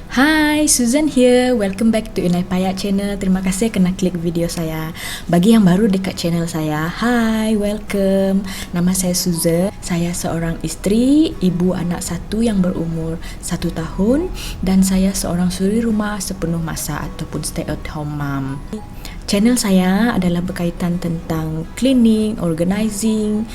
Hai, Susan here. Welcome back to Inai Payak channel. Terima kasih kena klik video saya. Bagi yang baru dekat channel saya, hi, welcome. Nama saya Susan. Saya seorang isteri, ibu anak satu yang berumur 1 tahun dan saya seorang suri rumah sepenuh masa ataupun stay at home mom. Channel saya adalah berkaitan tentang cleaning, organizing,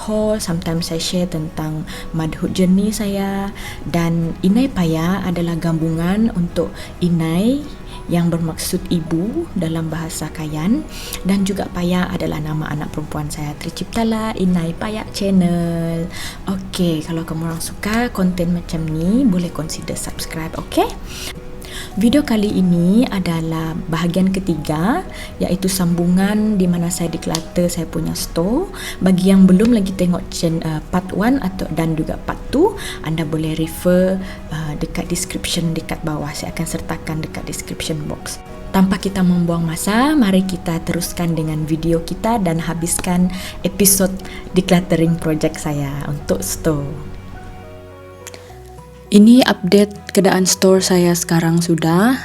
haul. Sometimes saya share tentang motherhood journey saya. Dan Inai Paya adalah gabungan untuk Inai yang bermaksud ibu dalam bahasa Kayan, dan juga Paya adalah nama anak perempuan saya. Terciptalah Inai Paya channel. Okey, kalau kamu orang suka konten macam ni, boleh consider subscribe, okey? Video kali ini adalah bahagian ketiga, iaitu sambungan di mana saya declutter saya punya store. Bagi yang belum lagi tengok part 1 dan juga part 2, anda boleh refer dekat description dekat bawah. Saya akan sertakan dekat description box. Tanpa kita membuang masa, mari kita teruskan dengan video kita dan habiskan episod decluttering project saya untuk store. Ini update keadaan store saya sekarang sudah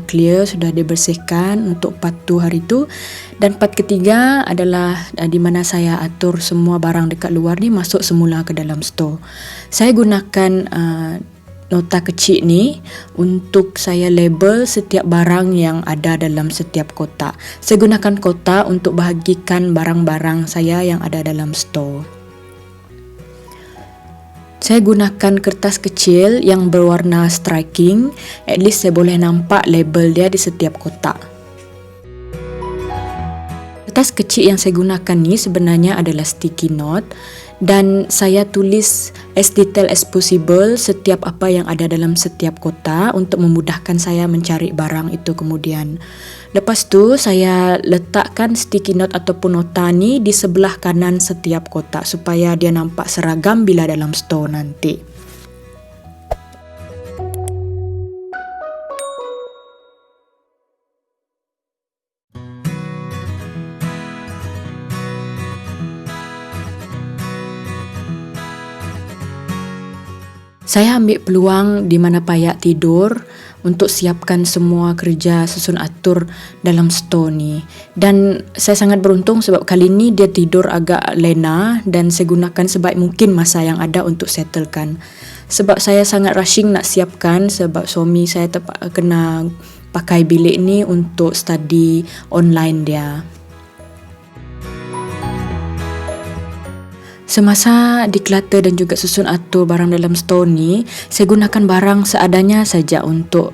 clear, sudah dibersihkan untuk part 2 hari itu. Dan part ketiga adalah di mana saya atur semua barang dekat luar ni masuk semula ke dalam store. Saya gunakan nota kecil ni untuk saya label setiap barang yang ada dalam setiap kotak. Saya gunakan kotak untuk bahagikan barang-barang saya yang ada dalam store. Saya gunakan kertas kecil yang berwarna striking, at least saya boleh nampak label dia di setiap kotak. Kertas kecil yang saya gunakan ni sebenarnya adalah sticky note, dan saya tulis as detail as possible setiap apa yang ada dalam setiap kotak untuk memudahkan saya mencari barang itu kemudian. Lepas tu saya letakkan sticky note ataupun nota ni di sebelah kanan setiap kotak supaya dia nampak seragam bila dalam store nanti. Saya ambil peluang di mana Payak tidur untuk siapkan semua kerja susun atur dalam store ni. Dan saya sangat beruntung sebab kali ni dia tidur agak lena dan saya gunakan sebaik mungkin masa yang ada untuk settlekan. Sebab saya sangat rushing nak siapkan sebab suami saya kena pakai bilik ni untuk study online dia. Semasa declutter dan juga susun atur barang dalam store ni, saya gunakan barang seadanya saja untuk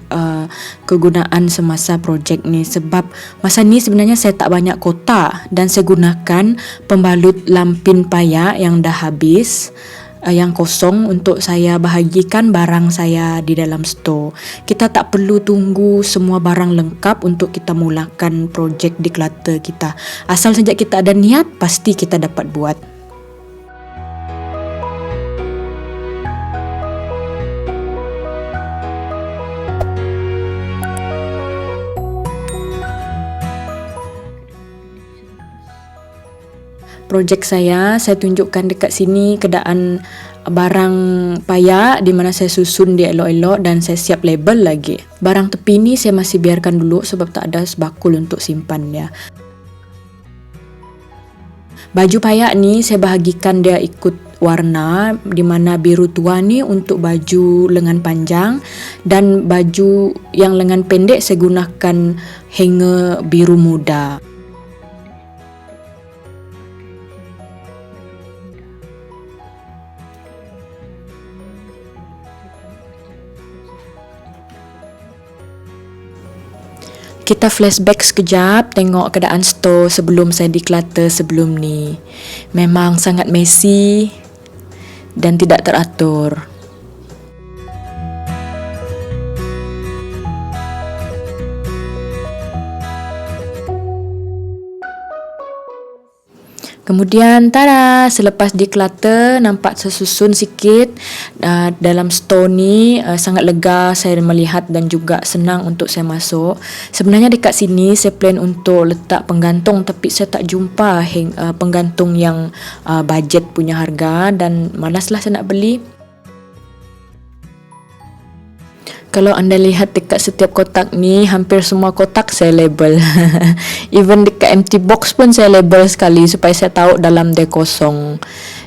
kegunaan semasa projek ni. Sebab masa ni sebenarnya saya tak banyak kotak dan saya gunakan pembalut lampin Payak yang dah habis, yang kosong untuk saya bahagikan barang saya di dalam store. Kita tak perlu tunggu semua barang lengkap untuk kita mulakan projek declutter kita. Asal saja kita ada niat, pasti kita dapat buat. Projek saya tunjukkan dekat sini keadaan barang Payak di mana saya susun dia elok-elok dan saya siap label lagi. Barang tepi ni saya masih biarkan dulu sebab tak ada sebakul untuk simpan dia. Baju Payak ni saya bahagikan dia ikut warna, di mana biru tua ni untuk baju lengan panjang dan baju yang lengan pendek saya gunakan hanger biru muda. Kita flashback sekejap, tengok keadaan store sebelum saya declutter sebelum ni. Memang sangat messy dan tidak teratur. Kemudian tada, selepas declutter nampak tersusun sikit dalam store ni. Sangat lega saya melihat dan juga senang untuk saya masuk. Sebenarnya dekat sini saya plan untuk letak penggantung, tapi saya tak jumpa penggantung yang budget punya harga dan malaslah saya nak beli. Kalau anda lihat dekat setiap kotak ni, hampir semua kotak saya label. Even dekat empty box pun saya label sekali supaya saya tahu dalam dia kosong.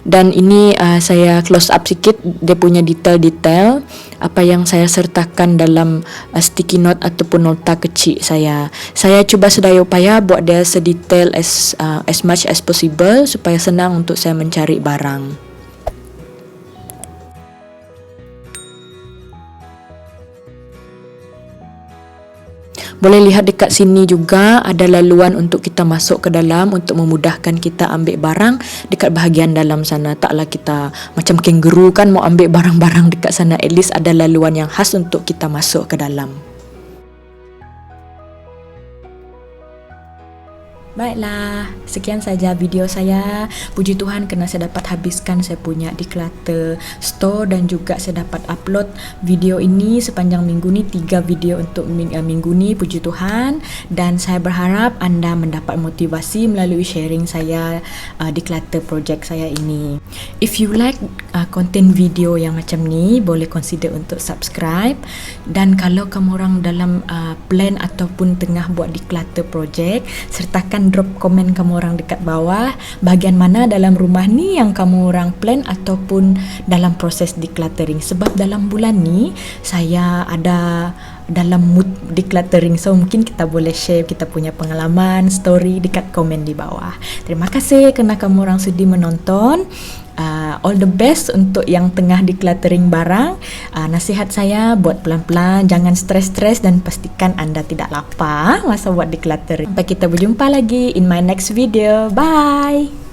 Dan ini saya close up sikit dia punya detail-detail apa yang saya sertakan dalam sticky note ataupun nota kecil saya. Saya cuba sedaya upaya buat dia sedetail as much as possible supaya senang untuk saya mencari barang. Boleh lihat dekat sini juga ada laluan untuk kita masuk ke dalam untuk memudahkan kita ambil barang dekat bahagian dalam sana. Taklah kita macam kangaroo kan mau ambil barang-barang dekat sana. At least ada laluan yang khas untuk kita masuk ke dalam. Baiklah, sekian saja video saya. Puji Tuhan kerana saya dapat habiskan saya punya declutter store dan juga saya dapat upload video ini sepanjang minggu ni, 3 video untuk minggu ni, puji Tuhan. Dan saya berharap anda mendapat motivasi melalui sharing saya declutter project saya ini. If you like konten video yang macam ni, boleh consider untuk subscribe. Dan kalau kamu orang dalam plan ataupun tengah buat declutter project, sertakan drop komen kamu orang dekat bawah bahagian mana dalam rumah ni yang kamu orang plan ataupun dalam proses decluttering. Sebab dalam bulan ni saya ada dalam mood decluttering, so mungkin kita boleh share kita punya pengalaman, story dekat komen di bawah. Terima kasih kerana kamu orang sudi menonton. All the best untuk yang tengah decluttering barang. Nasihat saya buat pelan-pelan, jangan stres-stres dan pastikan anda tidak lapar masa buat decluttering. Sampai kita berjumpa lagi in my next video. Bye.